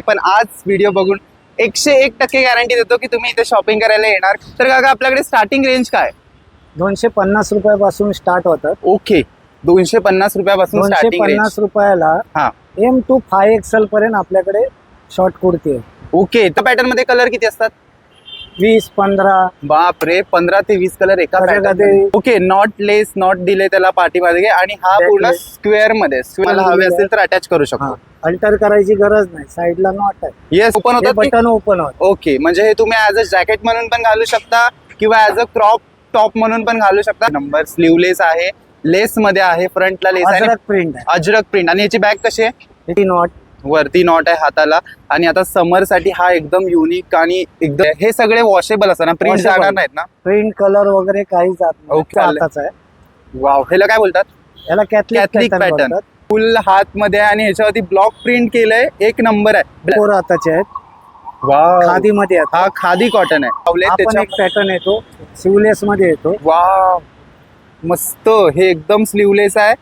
पण आज व्हिडिओ बघून 101% गॅरंटी देतो की तुम्ही इथे शॉपिंग करायला येणार. तर काका आपल्याकडे स्टार्टिंग रेंज काय? 250 रुपयापासून स्टार्ट होतात. ओके, 250 रुपयापासून स्टार्टिंग रेंज. 250 रुपयाला हा M to 5XL पर्यंत आपल्याकडे शॉर्ट कुर्ती आहे. ओके. त्या पॅटर्न मध्ये कलर किती असतात? 20-15 बापरे, 15 ते 20 कलर एका कधी- पॅटर्न. कधी- ओके, नॉट लेस नॉट दिले त्याला पाठीमागे आणि हा Back पूर्ण lace. स्क्वेअर मध्ये मला हवे दिलेलं असेल तर अटॅच करू शकतो. अल्टर करायची गरज नाही. साईडला नॉट आहे. येस, ओपन होतात की? बटन ओपन होत. ओके, म्हणजे हे तुम्ही ऍज अ जॅकेट म्हणून पण घालू शकता किंवा ऍज अ क्रॉप टॉप म्हणून पण घालू शकता. नंबर स्लीवलेस आहे, लेस मध्ये आहे, फ्रंटला लेस आहे, अजरक प्रिंट आहे. अजरक प्रिंट. आणि याची बॅग कशी आहे? ती नॉट वरती नॉट आहे हाताला. आणि आता समर साठी हा एकदम युनिक आणि एकदम हे सगळे वॉशेबल असतात ना, प्रिंट Washable. जाणार नाहीत ना? प्रिंट कलर वगैरे काही जात नाही. Okay. हाताचा आहे. वाव, ह्याला काय बोलतात? याला कॅथलिक कॅथलिक पॅटर्न. पॅटर्न फुल हात मध्ये आहे आणि ह्याच्यावरती ब्लॉक प्रिंट केलंय. एक नंबर आहे. फोर हाताचे आहेत. वाव, खादी मध्ये आहेत. हा खादी कॉटन आहे. हा पण एक पॅटर्न येतो. सिवलेस मध्ये येतो. वाव, मस्त. हे एकदम स्लीवलेस आहे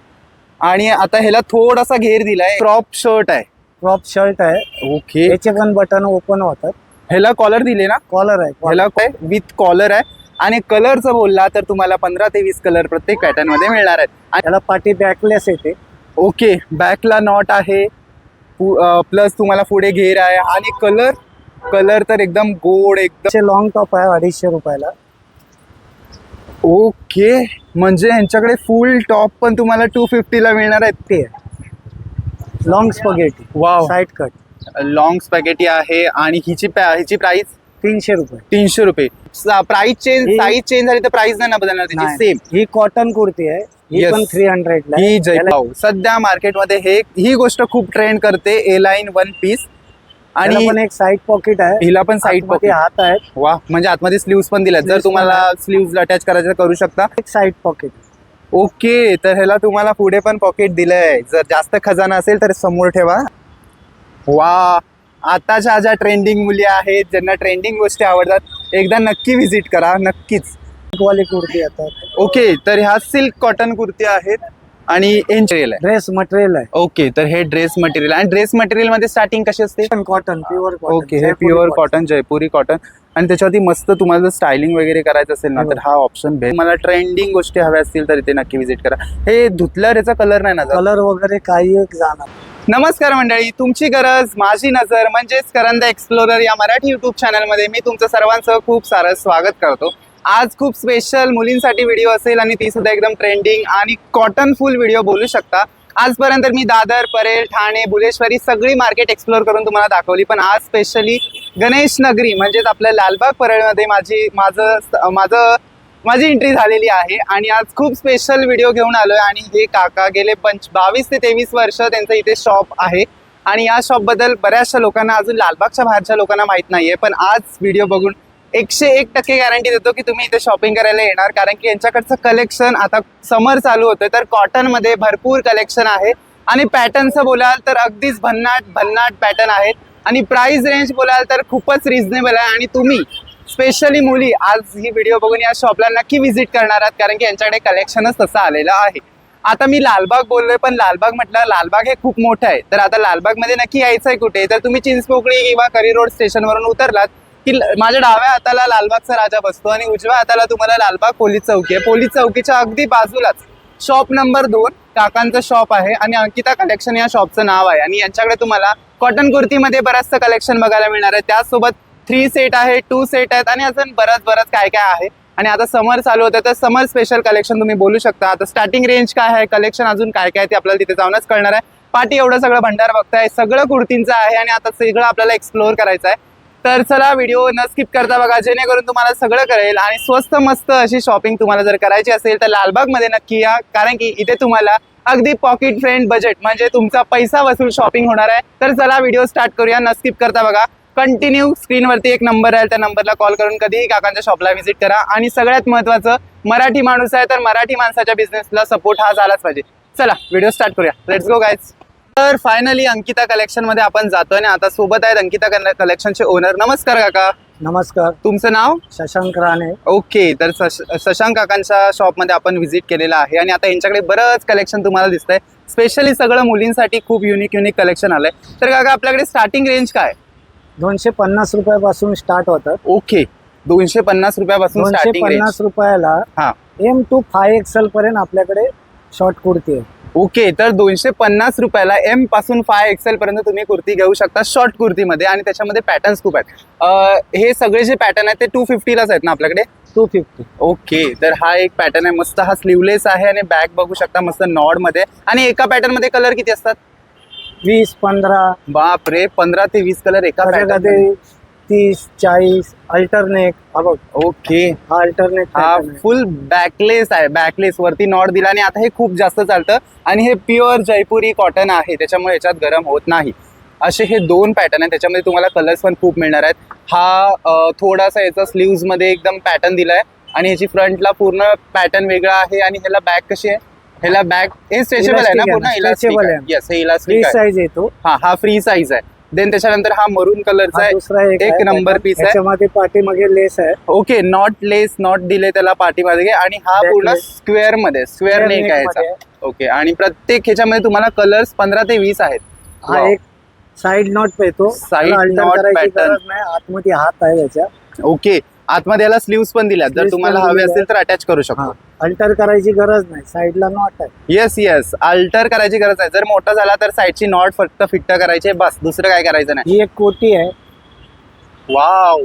आणि आता ह्याला थोडासा घेर दिलाय. क्रॉप शर्ट आहे. क्रॉप शर्ट आहे. ओके, याचे पण बटन ओपन होतात. ह्याला कॉलर दिले ना? कॉलर आहे. ह्याला काय विथ कॉलर आहे. आणि कलरचं बोलला तर तुम्हाला 15 ते 20 कलर प्रत्येक पॅटर्न मध्ये मिळणार आहेत. आणि याला पाठी बॅकलेस येते. ओके, बॅकला नॉट आहे, प्लस तुम्हाला पुढे घेर आहे आणि कलर तर एकदम गोड एकदम. लॉंग टॉप आहे 250 रुपयाला. ओके, म्हणजे यांच्याकडे फुल टॉप पण तुम्हाला 250 ला मिळणार आहेत. ते long spaghetti. Wow, side cut long spaghetti आहे. आणि हिची प्राइस 300 रुपये. 300 रुपये. प्राइस चेंज, ही- साईज चेंज झाली तर प्राइस नाही ना बदलणार त्याची, नाही. सेम. ही कॉटन कुर्ती आहे. ही Yes. पण 300 ला ही आहे. जय याला- भाऊ सध्या मार्केटमध्ये ही गोष्ट खूप ट्रेंड करते. ए लाईन वन पीस. याला आणि पण एक साईड पॉकेट आहे. हिला पण साईड आतमध्ये पॉकेट. हात आहेत. वा, म्हणजे आतमध्ये स्लीव्स पण दिल्यात. जर Sleeves तुम्हाला पण स्लीव्स अटॅच करायचं तर करू शकता. एक साईड पॉकेट. ओके, तर ह्याला तुम्हाला पुढे पण पॉकेट दिलंय. जर जास्त खजाना असेल तर समोर ठेवा. वा, आताच्या ज्या ट्रेंडिंग मुली आहेत, ज्यांना ट्रेंडिंग गोष्टी आवडतात, एकदा नक्की व्हिजिट करा, नक्कीच. वाली कुर्ती येतात. ओके, तर ह्या सिल्क कॉटन कुर्ती आहेत आणि एंचेल आहे. ड्रेस मटेरियल आहे. ओके, तर हे ड्रेस मटेरियल. आणि ड्रेस मटेरियल मध्ये स्टार्टिंग कशी असते? Cotton, pure cotton. ओके, हे प्युअर कॉटन, जयपुरी कॉटन. आणि त्याच्यावरती मस्त तुम्हाला जर स्टायलिंग वगैरे करायचं असेल ना तर हा ऑप्शन भेट. मला ट्रेंडिंग गोष्टी हव्या असतील तर इथे नक्की व्हिजिट करा. हे धुतल्यावर याचा कलर नाही ना जात? कलर वगैरे काही एक जाणार. नमस्कार मंडळी, तुमची गरज माझी नजर म्हणजेच करंदा एक्सप्लोरर या मराठी युट्यूब चॅनलमध्ये मी तुमचं सर्वांचं खूप सारं स्वागत करतो. आज खूप स्पेशल मुलींसाठी व्हिडिओ असेल आणि ती सुद्धा एकदम ट्रेंडिंग आणि कॉटन फुल व्हिडिओ बोलू शकता. आजपर्यंत मी दादर, परेल, ठाणे, बुलेश्वरी सगळी मार्केट एक्सप्लोर करून तुम्हाला दाखवली. पण आज स्पेशली गणेश नगरी म्हणजेच आपल्या लालबाग परळमध्ये माझी एंट्री झालेली आहे. आणि आज खूप स्पेशल व्हिडिओ घेऊन आलोय. आणि हे काका गेले 22 ते 23 वर्ष त्यांचं इथे शॉप आहे. आणि या शॉप बद्दल बऱ्याचशा लोकांना, अजून लालबागच्या बाहेरच्या लोकांना माहित नाहीये. पण आज व्हिडिओ बघून 101% गॅरंटी देतो की तुम्ही इथे शॉपिंग करायला येणार. कारण की यांच्याकडचं कलेक्शन, आता समर चालू होतोय तर कॉटन मध्ये भरपूर कलेक्शन आहे. आणि पॅटर्नचं बोलाल तर अगदीच भन्नाट पॅटर्न आहेत. आणि प्राइस रेंज बोलाल तर खूपच रिझनेबल आहे. आणि तुम्ही स्पेशली मुली आज ही व्हिडिओ बघून या शॉपला नक्की व्हिजिट करणार आहात, कारण की यांच्याकडे कलेक्शनच तसं आलेलं आहे. आता मी लालबाग बोललोय, पण लालबाग म्हटलं, लालबाग हे खूप मोठं आहे. तर आता लालबाग मध्ये नक्की यायचं आहे कुठे? तर तुम्ही चिंचपोकळी किंवा करी रोड स्टेशनवरून उतरलात की माझ्या डाव्या हाताला लालबागचा राजा बसतो आणि उजव्या हाताला तुम्हाला लालबाग पोलीस चौकी आहे. पोलीस चौकीच्या अगदी बाजूलाच शॉप नंबर 2 काकांचं शॉप आहे. आणि अंकिता कलेक्शन या शॉपचं नाव आहे. आणि यांच्याकडे तुम्हाला कॉटन कुर्तीमध्ये बरंचसं कलेक्शन बघायला मिळणार आहे. त्याचसोबत 3 सेट आहे, 2 सेट आहेत आणि अजून बरंच काय आहे. आणि आता समर चालू होतं तर समर स्पेशल कलेक्शन तुम्ही बोलू शकता. आता स्टार्टिंग रेंज काय आहे, कलेक्शन अजून काय ते आपल्याला तिथे जाऊनच कळणार आहे. पाठी एवढं सगळं भंडार बघताय, सगळं कुर्तींचं आहे आणि आता सगळं आपल्याला एक्सप्लोअर करायचं आहे. तर चला व्हिडिओ न स्किप करता बघा, जेणेकरून तुम्हाला सगळं कळेल. आणि स्वस्त मस्त अशी शॉपिंग तुम्हाला जर करायची असेल तर लालबागमध्ये नक्की या, कारण की इथे तुम्हाला अगदी पॉकेट फ्रेंड बजेट म्हणजे तुमचा पैसा वसूल शॉपिंग होणार आहे. तर चला व्हिडिओ स्टार्ट करूया, न स्किप करता बघा. कंटिन्यू स्क्रीनवरती एक नंबर आहे, त्या नंबरला कॉल करून कधीही काकांच्या शॉपला व्हिजिट करा. आणि सगळ्यात महत्त्वाचं, मराठी माणूस आहे तर मराठी माणसाच्या बिझनेसला सपोर्ट हा झालाच पाहिजे. चला व्हिडिओ स्टार्ट करूया. Let's go guys. तर फायनली अंकिता कलेक्शन मध्ये आपण जातोय आणि आता सोबत आहेत अंकिता कलेक्शनचे ओनर. नमस्कार काका, नमस्कार. तुमचं नाव? शशांक राणे. ओके, तर शशांक काकांच्या शॉपमध्ये आपण व्हिजिट केलेला आहे आणि आता यांच्याकडे बरंच कलेक्शन तुम्हाला दिसतंय. स्पेशली सगळं मुलींसाठी खूप युनिक कलेक्शन आलंय. तर काका आपल्याकडे स्टार्टिंग रेंज काय? 250 रुपयापासून स्टार्ट होतात. ओके, 250 रुपयापासून स्टार्टिंग रेंज. 250 रुपयाला हा. M to 5XL पर्यंत आपल्याकडे शॉर्ट कुर्ती आहे. ओके, तर 250 रुपयाला M पासून 5XL पर्यंत तुम्ही कुर्ती घेऊ शकता शॉर्ट कुर्तीमध्ये आणि त्याच्यामध्ये पॅटर्न्स खूप आहेत. हे सगळे जे पॅटर्न आहेत ते 250लाच आहेत ना आपल्याकडे? 250. ओके, तर हा एक पॅटर्न आहे मस्त. हा स्लीवलेस आहे आणि बॅक बघू शकता मस्त नॉड मध्ये. आणि एका पॅटर्न मध्ये कलर किती असतात? 20-15. बापरे, 15 ते 20 कलर एका पॅटर्न. 30-40 अल्टरनेट. हा बघ, ओके, हा अल्टरनेट. हा फुल बॅकलेस आहे. बॅकलेस वरती नॉट दिला आणि आता हे खूप जास्त चालतं आणि हे प्युअर जयपुरी कॉटन आहे त्याच्यामुळे याच्यात गरम होत नाही. असे हे दोन पॅटर्न आहेत, त्याच्यामध्ये तुम्हाला कलर्स पण खूप मिळणार आहेत. हा थोडासा याचा स्लीव्स मध्ये एकदम पॅटर्न दिलाय आणि ह्याची फ्रंटला पूर्ण पॅटर्न वेगळा आहे. आणि ह्याला बॅक कशी आहे? ह्याला बॅक हे स्ट्रेचेबल आहे ना पूर्ण? Stretchable आहे. येस, हे इलास्टिक फ्री आहे. साईज येतो. हा फ्री साईज आहे. देन त्याच्यानंतर हा मरून कलरचा हा आहे, दुसरा एक नंबर पीस आहे. त्याच्यामध्ये पाठीमागे लेस आहे. ओके, नॉट लेस नॉट दिले त्याला पाठीमागे आणि हा Back पूर्ण lace. स्क्वेअर मध्ये स्क्वेअर नेक आहे मध्ये याचा. ओके, आणि प्रत्येक ह्याच्यामध्ये तुम्हाला कलर्स 15 ते 20 आहेत. हा एक साइड नॉट येतो. Side त्याला alter knot करायची pattern. गरज नाही. आतमध्ये हात आहे याच्या. ओके, आतमध्ये याला स्लीव्स पण दिल्यात, जर Sleeves तुम्हाला पण हवे दिलेले असेल तर अटॅच करू हा, शकतो. अल्टर करायची गरज नाही. साईडला नॉट आहे. येस, अल्टर करायची गरज आहे. जर मोठा झाला तर साईडची नॉट फक्त फिट करायची आहे, बस, दुसरं काय करायचं नाही. ही एक कोटी आहे. वाव,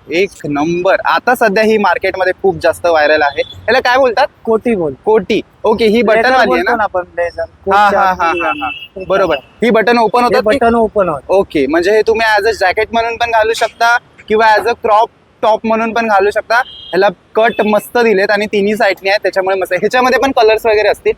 एक नंबर. आता सध्या ही मार्केटमध्ये खूप जास्त व्हायरल आहे. याला काय बोलतात? कोटी बोल. कोटी. ओके, ही बटन Blazer वाली आहे बोलतो ना? आपण blazer. हा कोटच्या हा हा आतमध्ये हा आहे. बरोबर. ही बटन ओपन हे होतात की? बटन ओपन होत. ओके, म्हणजे हे तुम्ही ऍज अ जॅकेट म्हणून पण घालू शकता किंवा ऍज अ क्रॉप टॉप म्हणून पण घालू शकता. ह्याला कट मस्त दिलेत आणि तिन्ही साईडने आहेत त्याच्यामुळे मस्त. ह्याच्यामध्ये पण कलर्स वगैरे असतील?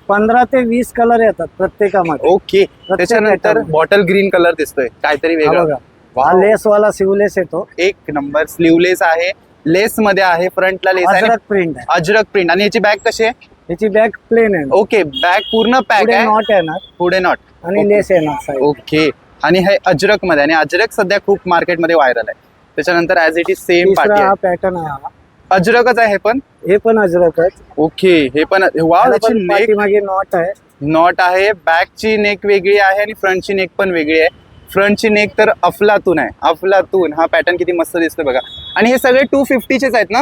15 ते 20 कलर येतात प्रत्येकामध्ये. ओके, त्याच्यानंतर pattern. बॉटल ग्रीन कलर दिसतोय, काहीतरी हा वेगळं. बघा, हा Wow. लेस वाला सिवलेस येतो. एक नंबर. स्लीवलेस आहे, लेस मध्ये आहे, फ्रंटला लेस आहे, अजरक प्रिंट आहे. अजरक प्रिंट. आणि याची बॅग कशी आहे? याची बॅक प्लेन आहे. ओके, बॅग पूर्ण पॅक पुढे आहे, नॉट येणार पुढे नॉट आणि Okay. लेस येणार साईड. ओके. आणि हे अजरक मध्ये, आणि अजरक सध्या खूप मार्केटमध्ये व्हायरल आहे. त्याच्यानंतर ऍज इट इज सेम तिसरा पार्टी हा पॅटर्न आहे. हा. अजरकच आहे हे पण. हे पण अजरकच. ओके, हे पण वाव. ह्याला याची पण नेक पाठीमागे नॉट आहे. नॉट आहे, बॅकची नेक वेगळी आहे आणि फ्रंटची नेक पण वेगळी आहे. फ्रंटची नेक तर अफलातून आहे, अफलातून. हा पॅटर्न किती मस्त दिसतोय बघा. आणि हे सगळे 250चेच आहेत ना?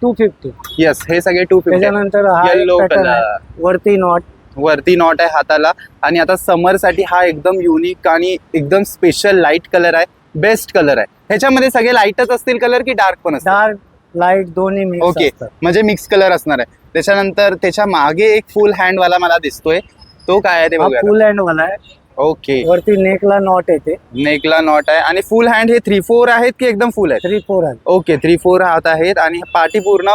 250. येस, हे सगळे 250. त्याच्यानंतर हा Yellow पॅटर्न color. आहे. वरती नॉट. वरती नॉट आहे हाताला. आणि आता समर साठी हा एकदम युनिक आणि एकदम स्पेशल लाईट कलर आहे, बेस्ट कलर आहे. ह्याच्यामध्ये सगळे लाईटच असतील कलर की डार्क पण असतील? डार्क लाईट दोन्ही मिक्स ओके, असतात. म्हणजे मिक्स कलर असणार आहे. त्याच्यानंतर त्याच्या मागे एक फुल हँड वाला मला दिसतोय, तो काय आहे ते हा बघूया. फुल हँड वाला आहे. ओके, वरती नेकला नॉट येते. नेकला नॉट आहे. आणि फुल हँड हे 3-4 आहेत की एकदम फुल आहेत? 3-4 आहे. ओके, 3-4 हात आहेत आणि पाठी पूर्ण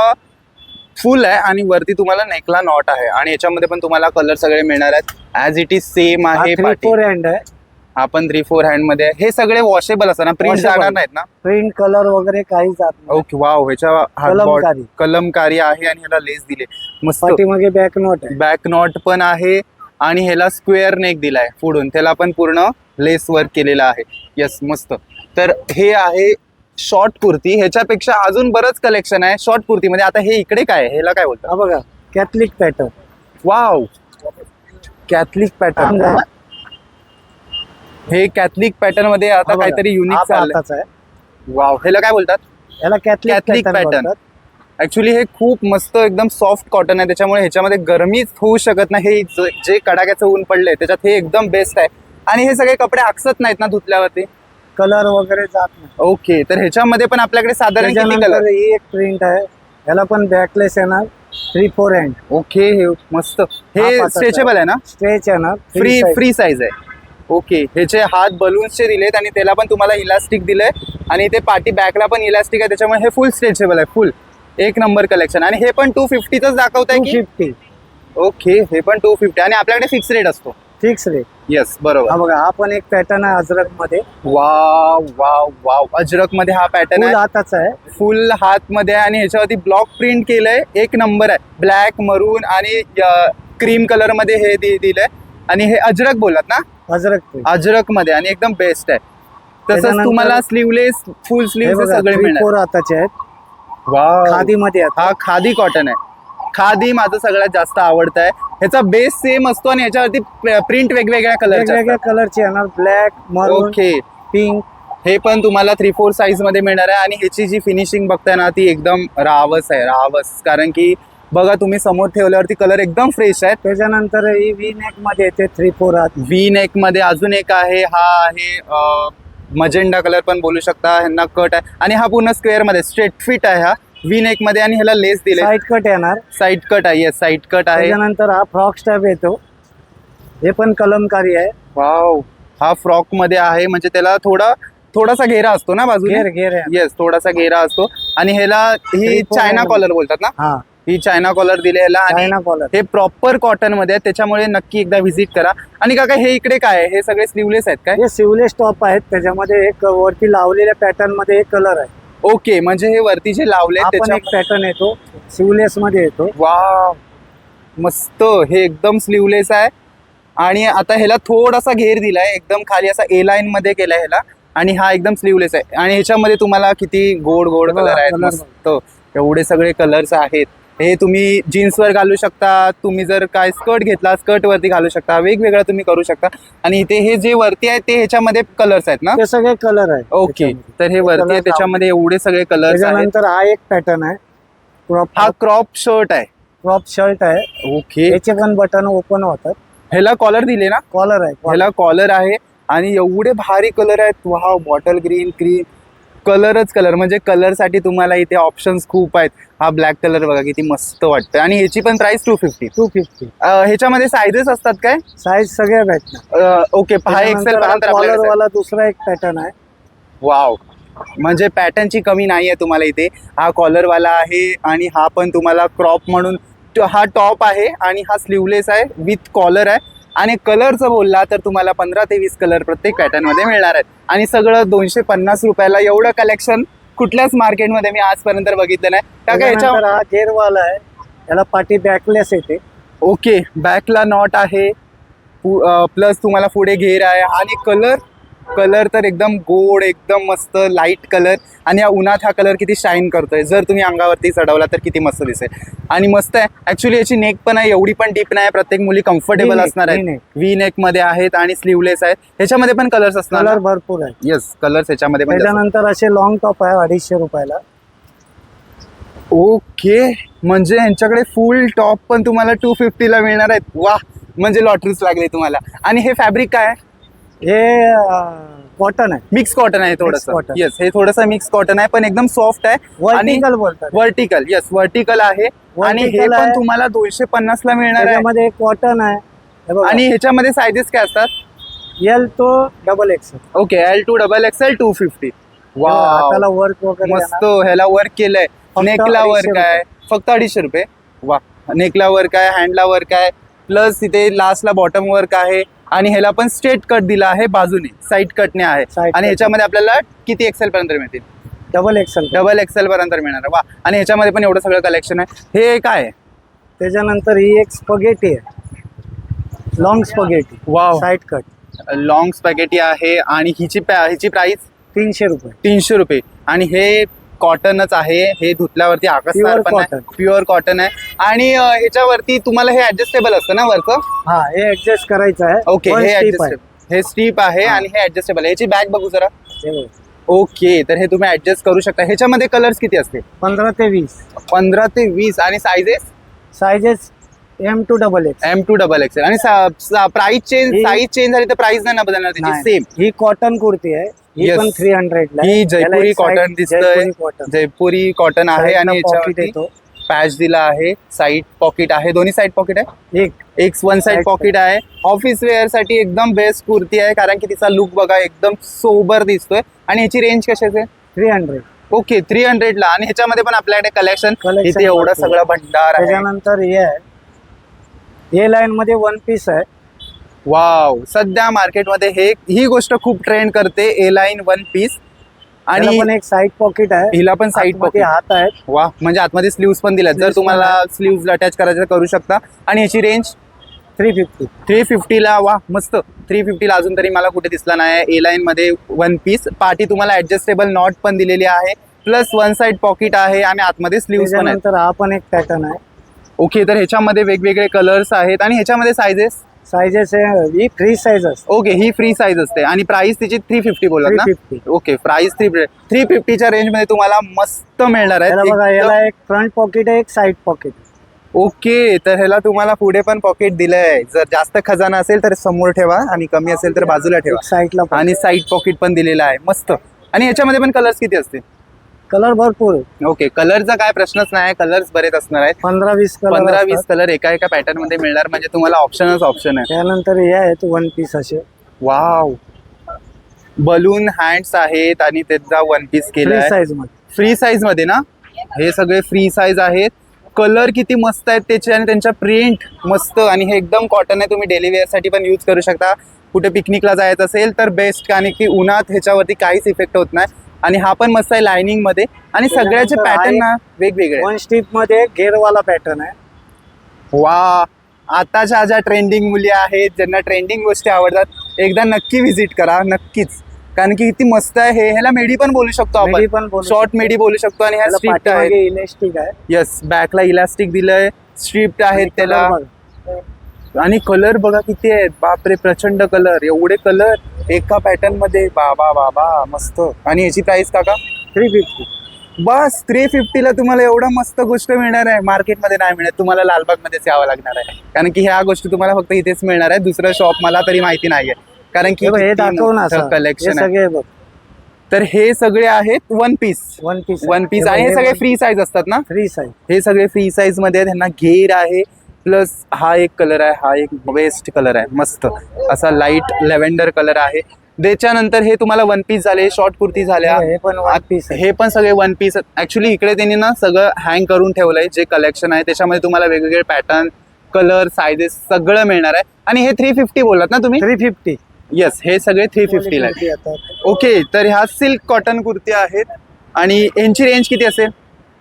फुल आहे आणि वरती तुम्हाला नेकला नॉट आहे. आणि याच्यामध्ये पण तुम्हाला कलर सगळे मिळणार आहेत, ऍज इट इज सेम हा आहे. 3-4 हँड आहे. हा पण 3-4 हँड मध्ये आहे. हे सगळे वॉशेबल असतात ना? Print Washable. जाणार नाहीत ना? प्रिंट कलर वगैरे काही जात नाही. Okay, wow. ह्याच्या कलमकारी. कलमकारी आहे आणि ह्याला लेस दिले मस्त. पाठीमागे बॅक नॉट आहे. बॅक नॉट पण आहे आणि ह्याला स्क्वेअर नेक दिलाय पुढून, त्याला पण पूर्ण लेस वर्क केलेला आहे. येस, मस्त. तर हे आहे शॉर्ट कुर्ती. ह्याच्यापेक्षा अजून बरंच कलेक्शन आहे शॉर्ट कुर्तीमध्ये. आता हे इकडे काय आहे? ह्याला काय बोलतात? हा बघा, Catholic pattern. Wow, Catholic pattern. हे कॅथलिक पॅटर्न मध्ये आता काहीतरी युनिक चाललंय. आहे. वाव, ह्याला काय बोलतात? याला कॅथलिक Catholic पॅटर्न pattern. बोलतात. ऍक्च्युली हे खूप मस्त एकदम सॉफ्ट कॉटन आहे, त्याच्यामुळे ह्याच्यामध्ये गरमीच होऊ शकत नाही. हे जे कडाक्याचं ऊन पडलंय त्याच्यात हे एकदम बेस्ट आहे. आणि हे सगळे कपडे आकसत नाहीत ना धुतल्यावरती? कलर वगैरे जात नाही. ओके, तर ह्याच्यामध्ये पण आपल्याकडे साधारण किती त्याच्यानंतर कलर? ही एक प्रिंट आहे. याला पण बॅकलेस येणार. 3-4 हँड. ओके, हे मस्त. हे पाताचा स्ट्रेचेबल आहे ना? स्ट्रेच येणार. फ्री साईज आहे. ओके, ह्याचे हात बलून्सचे दिलेत आणि त्याला पण तुम्हाला इलास्टिक दिलंय आणि ते पाठी बॅकला पण इलास्टिक आहे, त्याच्यामुळे हे फुल स्ट्रेचेबल आहे. फुल एक नंबर कलेक्शन. आणि हे पण 250च दाखवताय की? 250. ओके, हे पण 250 आणि आपल्याकडे फिक्स रेट असतो? Fix rate. येस, बरोबर. हा बघा, हा पण एक पॅटर्न आहे अजरक मध्ये. वाव वाव वाव, अजरक मध्ये हा पॅटर्न फुल आहे, हाताचा आहे. फुल हात मध्ये आणि ह्याच्यावरती ब्लॉक प्रिंट केलंय. एक नंबर आहे. ब्लॅक, मरून आणि क्रीम कलर मध्ये हे दिलंय. आणि हे अजरक बोललात ना? अजरक मध्ये आणि एकदम बेस्ट आहे. तसंच त्याच्यानंतर- तुम्हाला स्लीवलेस फुल स्लीव्ह सगळे मिळणार. 3-4 हाताचे आहेत, वाव, खादी मध्ये हा खादी कॉटन आहे. खादी माझं सगळ्यात जास्त आवडत आहे. ह्याचा बेस सेम असतो आणि याच्यावरती प्रिंट वेगवेगळ्या कलरचे वेगवेगळ्या कलरचे येणार, ब्लॅक, मरून, ओके. पिंक. हे पण तुम्हाला 3-4 साईज मध्ये मिळणार आहे आणि ह्याची जी फिनिशिंग बघताय ना ती एकदम रावस आहे, रावस. कारण की बघा तुम्ही समोर ठेवल्यावरती कलर एकदम फ्रेश आहे. त्याच्यानंतर ही व्ही नेक मध्ये येते 3-4 हात. व्ही नेक मध्ये अजून एक आहे, हा आहे मजेंडा कलर पण बोलू शकता. ह्यांना कट आहे आणि हा पूर्ण स्क्वेअर मध्ये स्ट्रेट फिट आहे. हा व्ही नेक मध्ये आणि ह्याला लेस दिले, साईड कट येणार. साईड कट आहे. येस, साईड कट आहे. त्याच्यानंतर हा फ्रॉक स्टॅप येतो, हे पण कलमकारी आहे. वाव, हा फ्रॉक मध्ये आहे. म्हणजे त्याला थोडासा घेरा असतो ना बाजूने. घेर आहे. येस, थोडासा घेरा असतो आणि ह्याला ही 3-4 चायना कॉलर बोलतात ना. हा, ही चायना कॉलर दिले ह्याला आणि चायना कॉलर. हे प्रॉपर कॉटन मध्ये आहे. त्याच्यामुळे नक्की एकदा व्हिजिट करा. आणि काका हे इकडे काय आहे? हे सगळे स्लीवलेस आहेत काय? हे सिवलेस टॉप आहेत, त्याच्यामध्ये एक वरती लावलेल्या पॅटर्न मध्ये एक कलर आहे. ओके, म्हणजे हे वरती जे लावले हा पण एक पॅटर्न येतो, सिवलेस मध्ये येतो. वाव, मस्त. हे एकदम स्लीवलेस आहे आणि आता ह्याला थोडासा घेर दिलाय, एकदम खाली असा ए लाईन मध्ये केलाय ह्याला. आणि हा एकदम स्लीवलेस आहे आणि ह्याच्यामध्ये तुम्हाला किती गोड गोड हो, कलर आहेत. कलर मस्त, एवढे सगळे कलर्स आहेत. हे तुम्ही जीन्सवर घालू शकता. तुम्ही जर काय स्कर्ट घेतला, स्कर्ट वरती घालू शकता. वेगवेगळं तुम्ही करू शकता. आणि इथे हे जे वरती आहे ते ह्याच्यामध्ये कलर्स आहेत ना. ते सगळे कलर आहे. ओके, तर हे वरती आहे त्याच्यामध्ये एवढे सगळे कलर्स आहेत. त्याच्यानंतर हा एक पॅटर्न आहे, हा क्रॉप शर्ट आहे. क्रॉप शर्ट आहे. ओके, याचे पण बटन ओपन होतात. ह्याला कॉलर दिले ना. कॉलर आहे. ह्याला कॉलर आहे आणि एवढे भारी कलर आहेत. वाव, बॉटल ग्रीन, क्रीम, कलरच कलर. म्हणजे कलर साठी तुम्हाला इथे ऑप्शन्स खूप आहेत. हा ब्लॅक कलर बघा किती मस्त वाटतं आणि ह्याची पण प्राइस 250. ह्याच्यामध्ये साईजेस असतात काय? साईज सगळ्या भेटणार. ओके, पहा एक्सेल पर्यंत कॉलर वाला दुसरा एक पॅटर्न आहे. वाव, म्हणजे पॅटर्नची कमी नाही आहे तुम्हाला इथे. हा कॉलर वाला आहे आणि हा पण तुम्हाला क्रॉप म्हणून हा टॉप आहे आणि हा स्लीवलेस आहे विथ कॉलर आहे. आणि कलरचं बोलला तर तुम्हाला 15 ते 20 कलर प्रत्येक पॅटर्न मध्ये मिळणार आहेत. आणि सगळं 250 रुपयाला. एवढं कलेक्शन कुठल्याच मार्केटमध्ये मी आजपर्यंत बघितलं नाही. त्याच्यानंतर हा घेरवाला आहे, याला पाठी बॅकलेस येते. ओके, बॅकला नॉट आहे, प्लस तुम्हाला पुढे घेर आहे. आणि कलर तर एकदम गोड, एकदम मस्त लाईट कलर. आणि या उन्हात हा कलर किती शाईन करतोय. जर तुम्ही अंगावरती चढवला तर किती मस्त दिसेल. आणि मस्त आहे. ऍक्च्युली याची नेक पण आहे, एवढी पण डीप नाही. प्रत्येक मुली कम्फर्टेबल असणार आहेत. व्ही नेक मध्ये आहेत आणि स्लीवलेस आहेत. ह्याच्यामध्ये पण कलर्स असणार. कलर भरपूर आहे. येस, कलर्स ह्याच्यामध्ये पण. त्याच्यानंतर असे लॉंग टॉप आहे 250 रुपयाला. ओके, म्हणजे यांच्याकडे फुल टॉप पण तुम्हाला 250 ला मिळणार आहेत. वा, म्हणजे लॉटरीच लागली तुम्हाला. आणि हे फॅब्रिक काय आहे? हे कॉटन आहे, मिक्स कॉटन आहे थोडंसं. cotton. येस, हे थोडंसं मिक्स कॉटन आहे पण एकदम सॉफ्ट आहे. आणि वर्टिकल बोलतात. वर्टिकल, येस, वर्टिकल आहे. आणि हे Vertical पण आहे. तुम्हाला 250 ला मिळणार आहे. त्याच्यामध्ये कॉटन आहे. हे बघा, आणि ह्याच्यामध्ये सायझेस काय असतात? L to XXL. Okay, L to XXL 250. वा, हाताला वर्क वगैरे मस्त. ह्याला वर्क केलंय. फक्त नेकला 250 वर्क आहे, फक्त 250 रुपये. वा, नेकला वर्क आहे, हँडला वर्क आहे, प्लस इथे लास्टला बॉटम वर्क आहे. आणि ह्याला पण स्ट्रेट कट दिला आहे बाजूने, साईड कटने आहे. Side आणि cut. ह्याच्यामध्ये आपल्याला किती एक्सेल पर्यंत मिळतील? XXL. डबल एक्सेल पर्यंत मिळणार. वा, आणि ह्याच्यामध्ये पण एवढं सगळं कलेक्शन आहे. हे काय आहे? त्याच्यानंतर ही एक स्पगेटी आहे, long spaghetti. Wow, side cut, long spaghetti आहे. आणि हिची प्राइस 300 रुपये. 300 रुपये. आणि हे कॉटनच आहे. हे धुतल्यावरती आकसणार Pure पण नाही. cotton. प्युअर कॉटन आहे. आणि ह्याच्यावरती तुम्हाला हे ऍडजस्टेबल असतं ना वरचं? हा, हे ऍडजस्ट करायचं आहे. ओके, One हे strip आहे. ऍडजस्टेबल, हे स्ट्रीप आहे आणि हे ऍडजस्टेबल आहे. याची बॅग बघू जरा. हे बघ, ओके, तर हे तुम्ही ऍडजस्ट करू शकता. ह्याच्यामध्ये कलर्स किती असते? 15 ते 20. 15 ते 20. आणि sizes sizes M to XXL. M to XXL. आणि प्राइस चेंज, ही- साईज चेंज झाली तर प्राइस नाही ना बदलणार त्याची, नाही. सेम. ही कॉटन कुर्ती आहे, ही Yes. पण 300 ला. ही जयपुरी कॉटन दिसतंय. जयपुरी कॉटन आहे. आणि याच्यावरती येतो पॅच दिला आहे, साईड पॉकेट आहे, दोन्ही साईड पॉकेट आहे. एक वन साईड Side पॉकेट आहे. ऑफिस वेअर साठी एकदम बेस्ट कुर्ती आहे कारण की तिचा लुक बघा एकदम सोबर दिसतोय. आणि ह्याची रेंज कशाची आहे? 300. ओके, 300 ला. आणि ह्याच्यामध्ये पण आपल्याकडे कलेक्शन Collection इथे एवढं भरपूर. सगळं भंडार आहे. त्याच्यानंतर हे आहे, हे लाईन मध्ये 1 पीस आहे. वाव, सध्या मार्केटमध्ये ही गोष्ट खूप ट्रेंड करते, ए लाईन 1 पीस. आणि आणि पण एक साईड पॉकेट आहे, हिला पण साईड आतमध्ये पॉकेट. हात आहेत. वा, म्हणजे आतमध्ये स्लीव्स पण दिल्यात. जर Sleeves तुम्हाला पण स्लीव्स अटॅच करायचं करू शकता. आणि याची रेंज 350. 350ला वा मस्त. 350ला अजून तरी मला कुठे दिसला नाही. ए लाईन मध्ये वन पीस पार्टी तुम्हाला ऍडजस्टेबल नॉट पण दिलेली आहे, प्लस वन साइड पॉकेट आहे आणि आतमध्ये स्लीव्स पण आहेत. त्याच्यानंतर हा पण एक पॅटर्न आहे. ओके, तर ह्याच्यामध्ये वेगवेगळे कलर्स आहेत आणि ह्याच्यामध्ये सायझेस. सायझेस आहे, ही फ्री साईज असते. ओके, ही फ्री साईज असते आणि प्राइस तिची 350 बोलत ना. 350. ओके, प्राइस 350च्या रेंज मध्ये तुम्हाला मस्त मिळणार याला बघा, आहे. याला एक फ्रंट पॉकेट आहे, एक साईड पॉकेट. ओके, तर ह्याला तुम्हाला पुढे पण पॉकेट दिलंय. जर जास्त खजाना असेल तर समोर ठेवा आणि कमी असेल तर बाजूला ठेवा. साईडला आणि साईड पॉकेट पण दिलेला आहे मस्त. आणि ह्याच्यामध्ये पण कलर्स किती असते? कलर भरपूर आहे. ओके, कलरचा काय प्रश्नच नाही, कलर्स बरेच असणार आहेत. 15-20 कलर 15-20 असतात. कलर एका मध्ये मिळणार, म्हणजे तुम्हाला ऑप्शनच ऑप्शन आहे. त्यानंतर हे आहेत वन पीस असे वाव, बलून हँड्स आहेत आणि त्याचा वन पीस फ्री केलाय साईज मध्ये. फ्री साईज मध्ये ना. हे सगळे फ्री साईज आहेत. कलर किती मस्त आहेत त्याचे आणि त्यांच्या प्रिंट मस्त. आणि हे एकदम कॉटन आहे, तुम्ही डेली वेअर साठी पण यूज करू शकता. कुठे पिकनिकला जायचं असेल तर बेस्ट, कारण की उन्हात ह्याच्यावरती काहीच इफेक्ट होत नाही. आणि हा पण मस्त आहे लाइनिंग मध्ये आणि सगळ्याचे त्यानंतर पॅटर्न ना वेगवेगळे. वन स्टिप मध्ये घेरवाला पॅटर्न आहे. वा, आताच्या ज्या ट्रेंडिंग मुली आहेत, ज्यांना ट्रेंडिंग गोष्टी आवडतात, एकदा नक्की व्हिजिट करा, नक्कीच. कारण की किती मस्त आहे हे. ह्याला मेडी पण बोलू शकतो मेडी आपण, पण बोलू शॉर्ट शकतो. मेडी बोलू शकतो. आणि ह्या याला स्ट्रिप्ट आहेत. पाठीमागे इलास्टिक आहे. येस, बॅकला इलास्टिक दिलंय, स्ट्रिप्ट आहेत त्याला. कलर बघा. आणि कलर बघा किती आहेत, बापरे, प्रचंड कलर. एवढे कलर एका पॅटर्न मध्ये, बाबा बाबा मस्त. आणि याची प्राइस काका? 350. बस 350ला तुम्हाला एवढं मस्त गोष्ट मिळणार आहे. मार्केटमध्ये नाही मिळत, तुम्हाला लालबागमध्येच यावं लागणार आहे. कारण की ह्या गोष्टी तुम्हाला फक्त इथेच मिळणार आहे. दुसरं शॉप मला तरी माहिती नाहीये, कारण की हे दाखव ना कलेक्शन आहे. सगळे बघ. तर हे सगळे आहेत one piece. One piece. One piece आणि हे सगळे फ्री साईज असतात ना. Free size. हे सगळे फ्री साईज मध्ये आहेत. ह्यांना घेर आहे, प्लस हा एक कलर आहे, हा एक वेस्ट कलर आहे मस्त असा लाईट लेव्हेंडर कलर आहे. त्याच्यानंतर हे तुम्हाला वन पीस झाले, शॉर्ट कुर्ती झाल्या. हे पण वन पीस आहे. हे पण सगळे वन पीस. ऍक्च्युली इकडे त्यांनी ना सगळं हँग करून ठेवलंय जे कलेक्शन आहे. त्याच्यामध्ये तुम्हाला वेगवेगळे पॅटर्न, कलर, सायझेस सगळं मिळणार आहे. आणि हे 350 बोललात ना तुम्ही? 350. येस, हे सगळे 350 ला आहे. ओके, तर ह्या सिल्क कॉटन कुर्ती आहेत आणि यांची रेंज किती असेल?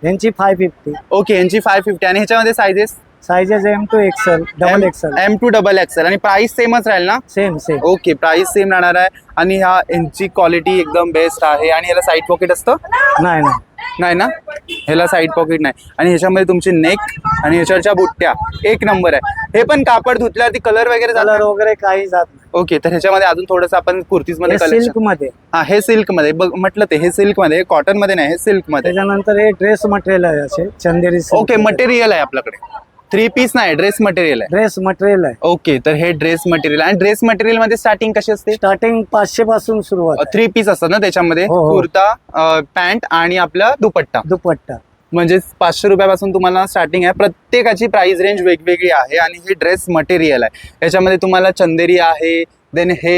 यांची 550. ओके, यांची 550. आणि ह्याच्यामध्ये sizes? Sizes M to XL, double XL. M to double XL. आणि प्राइस सेमच राहील ना? Same same. Okay, price same राहणार आहे. आणि ह्या यांची क्वालिटी एकदम बेस्ट आहे. आणि ह्याला साईड पॉकेट असतं? नाही नाही नाही ना, ह्याला साईड पॉकेट नाही. आणि ह्याच्यामध्ये तुमची नेक आणि ह्याच्यावरच्या बुट्ट्या एक नंबर आहे. हे पण कापड धुतल्यावरती कलर वगैरे कलर वगैरे काही जात नाही. ओके, तर ह्याच्यामध्ये अजून थोडंसं आपण कुर्तीज मध्ये सिल्क मध्ये. हा, हे सिल्क मध्ये म्हटलं ते, हे सिल्क मध्ये, कॉटन मध्ये नाही, हे सिल्क मध्ये. त्याच्यानंतर हे ड्रेस मटेरियल आहे असे चंदेरी. ओके, मटेरियल आहे आपल्याकडे. 3 पीस नाही, ड्रेस मटेरियल आहे. ड्रेस मटेरियल आहे. ओके, तर हे ड्रेस मटेरियल. आणि ड्रेस मटेरियल मध्ये स्टार्टिंग कशी असते? स्टार्टिंग 500 पासून सुरुवात. 3 पीस असतात ना त्याच्यामध्ये? हो, हो. कुर्ता, पॅन्ट आणि आपला दुपट्टा. दुपट्टा म्हणजे 500 रुपयापासून तुम्हाला स्टार्टिंग आहे. प्रत्येकाची प्राइस रेंज वेगवेगळी आहे. आणि हे ड्रेस मटेरियल आहे. याच्यामध्ये तुम्हाला चंदेरी आहे, देन हे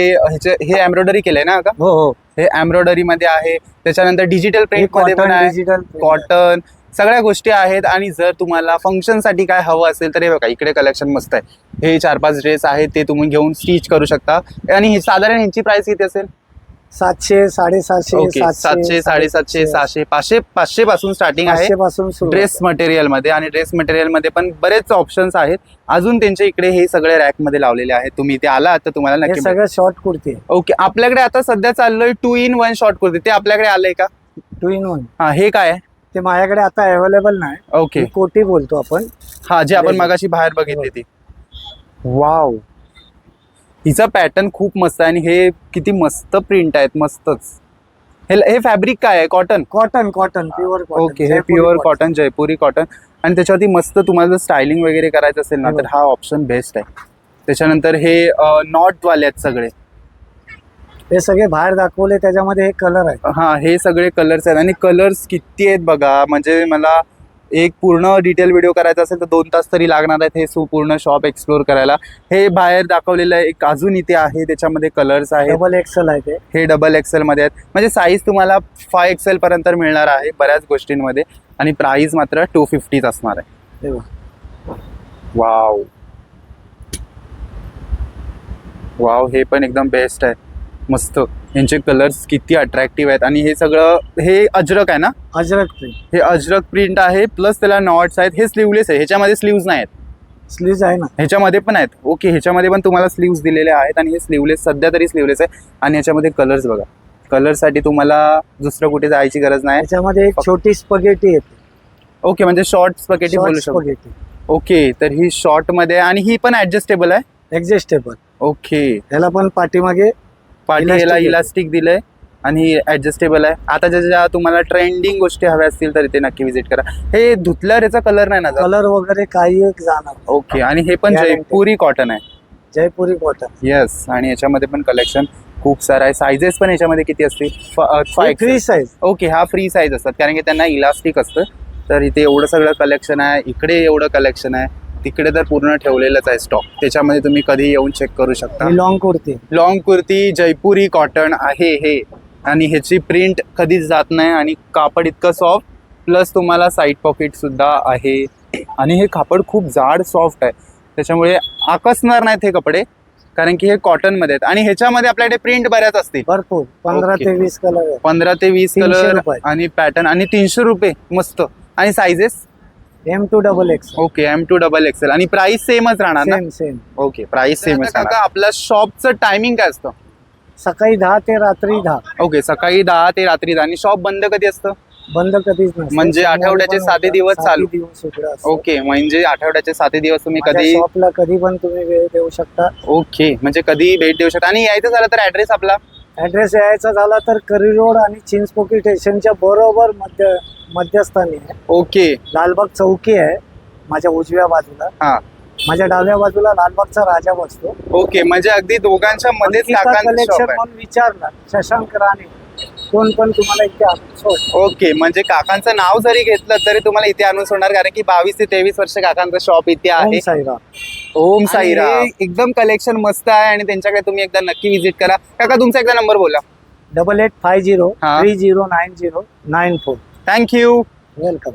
एम्ब्रॉयडरी केलंय ना का? हो हो. हे एम्ब्रॉयडरी मध्ये आहे. त्याच्यानंतर डिजिटल प्रिंट मध्ये पण आहे, डिजिटल कॉटन, सगळ्या गोष्टी आहेत. आणि जर तुम्हाला फंक्शन साठी काय हवं असेल तर हे बघा, इकडे कलेक्शन मस्त आहे. हे 4-5 ड्रेस आहेत, ते तुम्ही घेऊन स्टिच करू शकता. आणि साधारण यांची प्राइस किती असेल? 700, 750. ओके, 700, 750, 600, 500 पासून स्टार्टिंग आहे 500 पासून सुरुवात. ड्रेस मटेरियल मध्ये. आणि ड्रेस मटेरियल मध्ये पण बरेच ऑप्शन्स आहेत. अजून त्यांच्या इकडे हे सगळे रॅक मध्ये लावलेले आहेत. तुम्ही इथे आलात तर तुम्हाला हे नक्की. सगळं शॉर्ट कुर्ती आहे. ओके, आपल्याकडे आता सध्या चाललोय 2 in 1 शॉर्ट कुर्ती. ते आपल्याकडे आलंय का? 2 in 1. हा, हे काय आहे? ते माझ्याकडे आता अवेलेबल नाही. ओके, ही कोटी बोलतो आपण. हा, जे आपण मगाशी बाहेर बघितली ती. वाव, हिचा पॅटर्न खूप मस्त आहे. आणि हे किती मस्त प्रिंट आहेत, मस्तच. हे फॅब्रिक काय आहे? Cotton? Cotton pure cotton. Okay, हे प्युअर कॉटन, जयपुरी कॉटन. आणि त्याच्यावरती मस्त तुम्हाला जर स्टायलिंग वगैरे करायचं असेल ना तर हा ऑप्शन बेस्ट आहे. त्याच्यानंतर हे नॉट वाले आहेत सगळे. हे सगळे बाहेर दाखवले, त्याच्यामध्ये हे कलर आहे. हा, हे सगळे कलर्स आहेत. आणि कलर्स किती आहेत बघा. म्हणजे मला एक पूर्ण डिटेल व्हिडिओ करायचा असेल तर 2 तास तरी लागणार आहेत हे पूर्ण शॉप एक्सप्लोर करायला. हे बाहेर दाखवलेलं आहे, एक अजून इथे आहे, त्याच्यामध्ये कलर्स आहेत. डबल एक्सेल आहे ते. हे डबल एक्सेल मध्ये आहेत. म्हणजे साईज तुम्हाला 5 XL पर्यंत मिळणार आहे बऱ्याच गोष्टींमध्ये. आणि प्राइस मात्र 250 असणार आहे. हे बघ. वाव वाव, हे पण एकदम बेस्ट आहे, मस्त. यांचे कलर्स किती अट्रॅक्टिव्ह आहेत. आणि हे सगळं, हे अजरक आहे ना? अजरक प्रिंट. हे अजरक प्रिंट आहे, प्लस त्याला नॉट्स आहेत. हे स्लीवलेस आहे, ह्याच्यामध्ये स्लीव्ज नाही आहेत. स्लीव्ज आहे ना. ह्याच्यामध्ये पण आहेत. ओके, ह्याच्यामध्ये पण तुम्हाला स्लीव्स दिलेले आहेत आणि हे स्लीवलेस सध्या तरी स्लीवलेस आहे. आणि ह्याच्यामध्ये कलर्स बघा, कलरसाठी तुम्हाला दुसरं कुठे जायची गरज नाही. त्याच्यामध्ये एक छोटी स्पगेटी येते. ओके, म्हणजे शॉर्ट स्पगेटी बोलू शकतो. स्पगेटी ओके, तर ही शॉर्ट मध्ये आणि ही पण ऍडजस्टेबल आहे. ऍडजस्टेबल. ओके, याला पण पाठीमागे पाठीला Elastic इलास्टिक दिलंय आणि ही ऍडजस्टेबल आहे. आता ज्या तुम्हाला ट्रेंडिंग गोष्टी हव्या असतील तर इथे नक्की विजिट करा. हे धुतल्यावर याचा कलर नाही ना जात? कलर वगैरे काही एक जाणार. ओके, आणि हे पण Guaranteed. जयपुरी कॉटन आहे. जयपुरी कॉटन. येस, आणि याच्यामध्ये पण कलेक्शन खूप सारं आहे. सायझेस पण याच्यामध्ये किती असतील? 3 साईज. ओके, हा फ्री साईज असतात कारण की त्यांना इलास्टिक असतं. तर इथे एवढं सगळं कलेक्शन आहे, इकडे एवढं कलेक्शन आहे, तिकडे तर पूर्ण ठेवलेलंच आहे स्टॉक. त्याच्यामध्ये तुम्ही कधी येऊन चेक करू शकता. ही लॉंग कुर्ती. लॉंग कुर्ती जयपुरी कॉटन आहे हे, आणि ह्याची प्रिंट कधीच जात नाही आणि कापड इतकं सॉफ्ट, प्लस तुम्हाला साईड पॉकेट सुद्धा आहे. आणि हे कापड खूप जाड सॉफ्ट आहे, त्याच्यामुळे आकसणार नाहीत हे कपडे कारण की हे कॉटन मध्ये आहेत. आणि ह्याच्यामध्ये आपल्याकडे प्रिंट बऱ्याच असतील. भरपूर 15 Okay. ते 20 कलर आहे. 15 ते 20 300 कलर रुपये. आणि पॅटर्न, आणि 300 रुपये. मस्त. आणि सायझेस? M2XX. Okay, M2XXL. आणि प्राइस सेमच राहणार ना? सेम. ओके, प्राइस सेमच राहणार. आपल्या शॉपचं टायमिंग काय असतं? सकाळी 10 ते रात्री 10. ओके, सकाळी 10 ते रात्री 10. आणि शॉप बंद कधी असतं? बंद कधीच नसतं. म्हणजे सोमवारी आठवड्याचे पण 7 होतं. दिवस 7 चालू. दिवस उघडं असतं. ओके, म्हणजे आठवड्याचे 7 दिवस तुम्ही माझ्या कधी. शॉपला कधी पण तुम्ही वेळ देऊ शकता. ओके, म्हणजे कधी भेट देऊ शकता. आणि यायचं झालं तर ऍड्रेस आपला? ऍड्रेस यायचा झाला तर करी रोड आणि चिंचपोकी स्टेशनच्या बरोबर मध्यस्थानी आहे. ओके. लालबाग चौकी आहे माझ्या उजव्या बाजूला. हा. माझ्या डाव्या बाजूला लालबागचा राजा बसतो. ओके, म्हणजे अगदी दोघांच्या मध्येच अंकिता काकांचं कलेक्शन शॉप आहे. म्हणून विचारला शशांक राणे, कोण पण तुम्हाला इथे आणून सोड. ओके, म्हणजे काकांचं नाव जरी घेतलं तरी तुम्हाला इथे आणून सोडणार कारण की 22 ते 23 वर्ष काकांचं शॉप इथे ओम आहे. साईराम. ओम साईराम. एकदम कलेक्शन मस्त आहे आणि त्यांच्याकडे तुम्ही एकदा नक्की विजिट करा. काका, तुमचा एकदा नंबर बोला. 8850 हा. 309094. थँक्यू. वेलकम.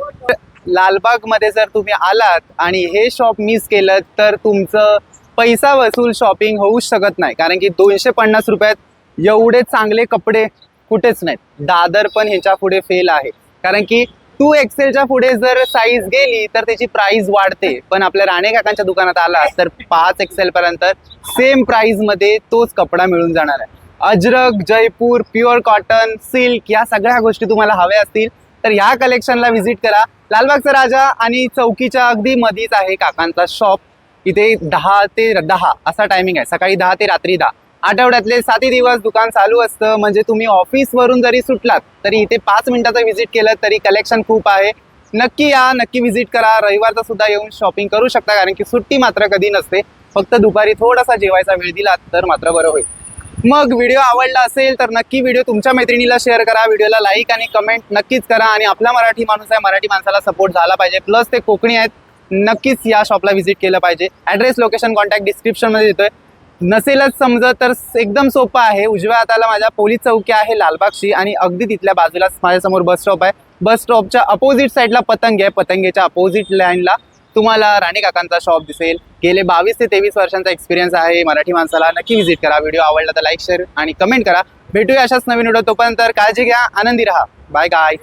लालबाग मध्ये जर तुम्ही आलात आणि हे शॉप मिस केलं तर तुमचं पैसा वसूल शॉपिंग होऊच शकत नाही कारण की 250 रुपयात एवढे चांगले कपडे कुठेच नाहीत. दादर पण ह्याच्या पुढे फेल आहे कारण की 2XL पुढे जर साईज गेली तर त्याची प्राइस वाढते, पण आपल्या राणे काकांच्या दुकानात आला तर 5XL पर्यंत सेम प्राइस मध्ये तोच कपडा मिळून जाणार आहे. Ajrak, Jaipur, pure cotton, silk या सगळ्या गोष्टी तुम्हाला हव्या असतील तर ह्या कलेक्शनला व्हिजिट करा. लालबागचा राजा आणि चौकीच्या अगदी मधीच आहे काकांचा शॉप. इथे 10 ते 10 असा टायमिंग आहे, सकाळी 10 ते रात्री 10. आठवड्यातले 7 दिवस दुकान चालू असतं. म्हणजे तुम्ही ऑफिसवरून जरी सुटलात तरी इथे 5 मिनिटाचं व्हिजिट केलं तरी कलेक्शन खूप आहे. नक्की या, नक्की व्हिजिट करा. रविवारचा सुद्धा येऊन शॉपिंग करू शकता कारण की सुट्टी मात्र कधी नसते. फक्त दुपारी थोडासा जेवायचा वेळ दिला तर मात्र बरं होईल. मग व्हिडिओ आवडला असेल तर नक्की व्हिडिओ तुमच्या मैत्रिणीला शेअर करा. व्हिडिओला लाईक आणि कमेंट नक्कीच करा. आणि आपला मराठी माणूस आहे, मराठी माणसाला सपोर्ट झाला पाहिजे. प्लस ते कोकणी आहेत, नक्कीच या शॉपला व्हिजिट केलं पाहिजे. ॲड्रेस, लोकेशन, कॉन्टॅक्ट डिस्क्रिप्शनमध्ये देतोय. नसेलच समजत तर एकदम सोपं आहे. उजव्या हाताला माझ्या पोलीस चौकी आहे लालबागची आणि अगदी तिथल्या बाजूलाच माझ्यासमोर बस स्टॉप आहे. बस स्टॉपच्या अपोजिट साईडला पतंग आहे. पतंगेच्या अपोजिट लाईनला तुम्हाला राणे काकांचा शॉप दिसेल. गेले 22 ते 23 वर्षांचा एक्सपिरियन्स आहे मराठी माणसाला. नक्की व्हिजिट करा. व्हिडिओ आवडला तर लाईक, शेअर आणि कमेंट करा. भेटूया अशाच नवीन व्हिडिओ. तोपर्यंत काळजी घ्या, आनंदी राहा. बाय गाय.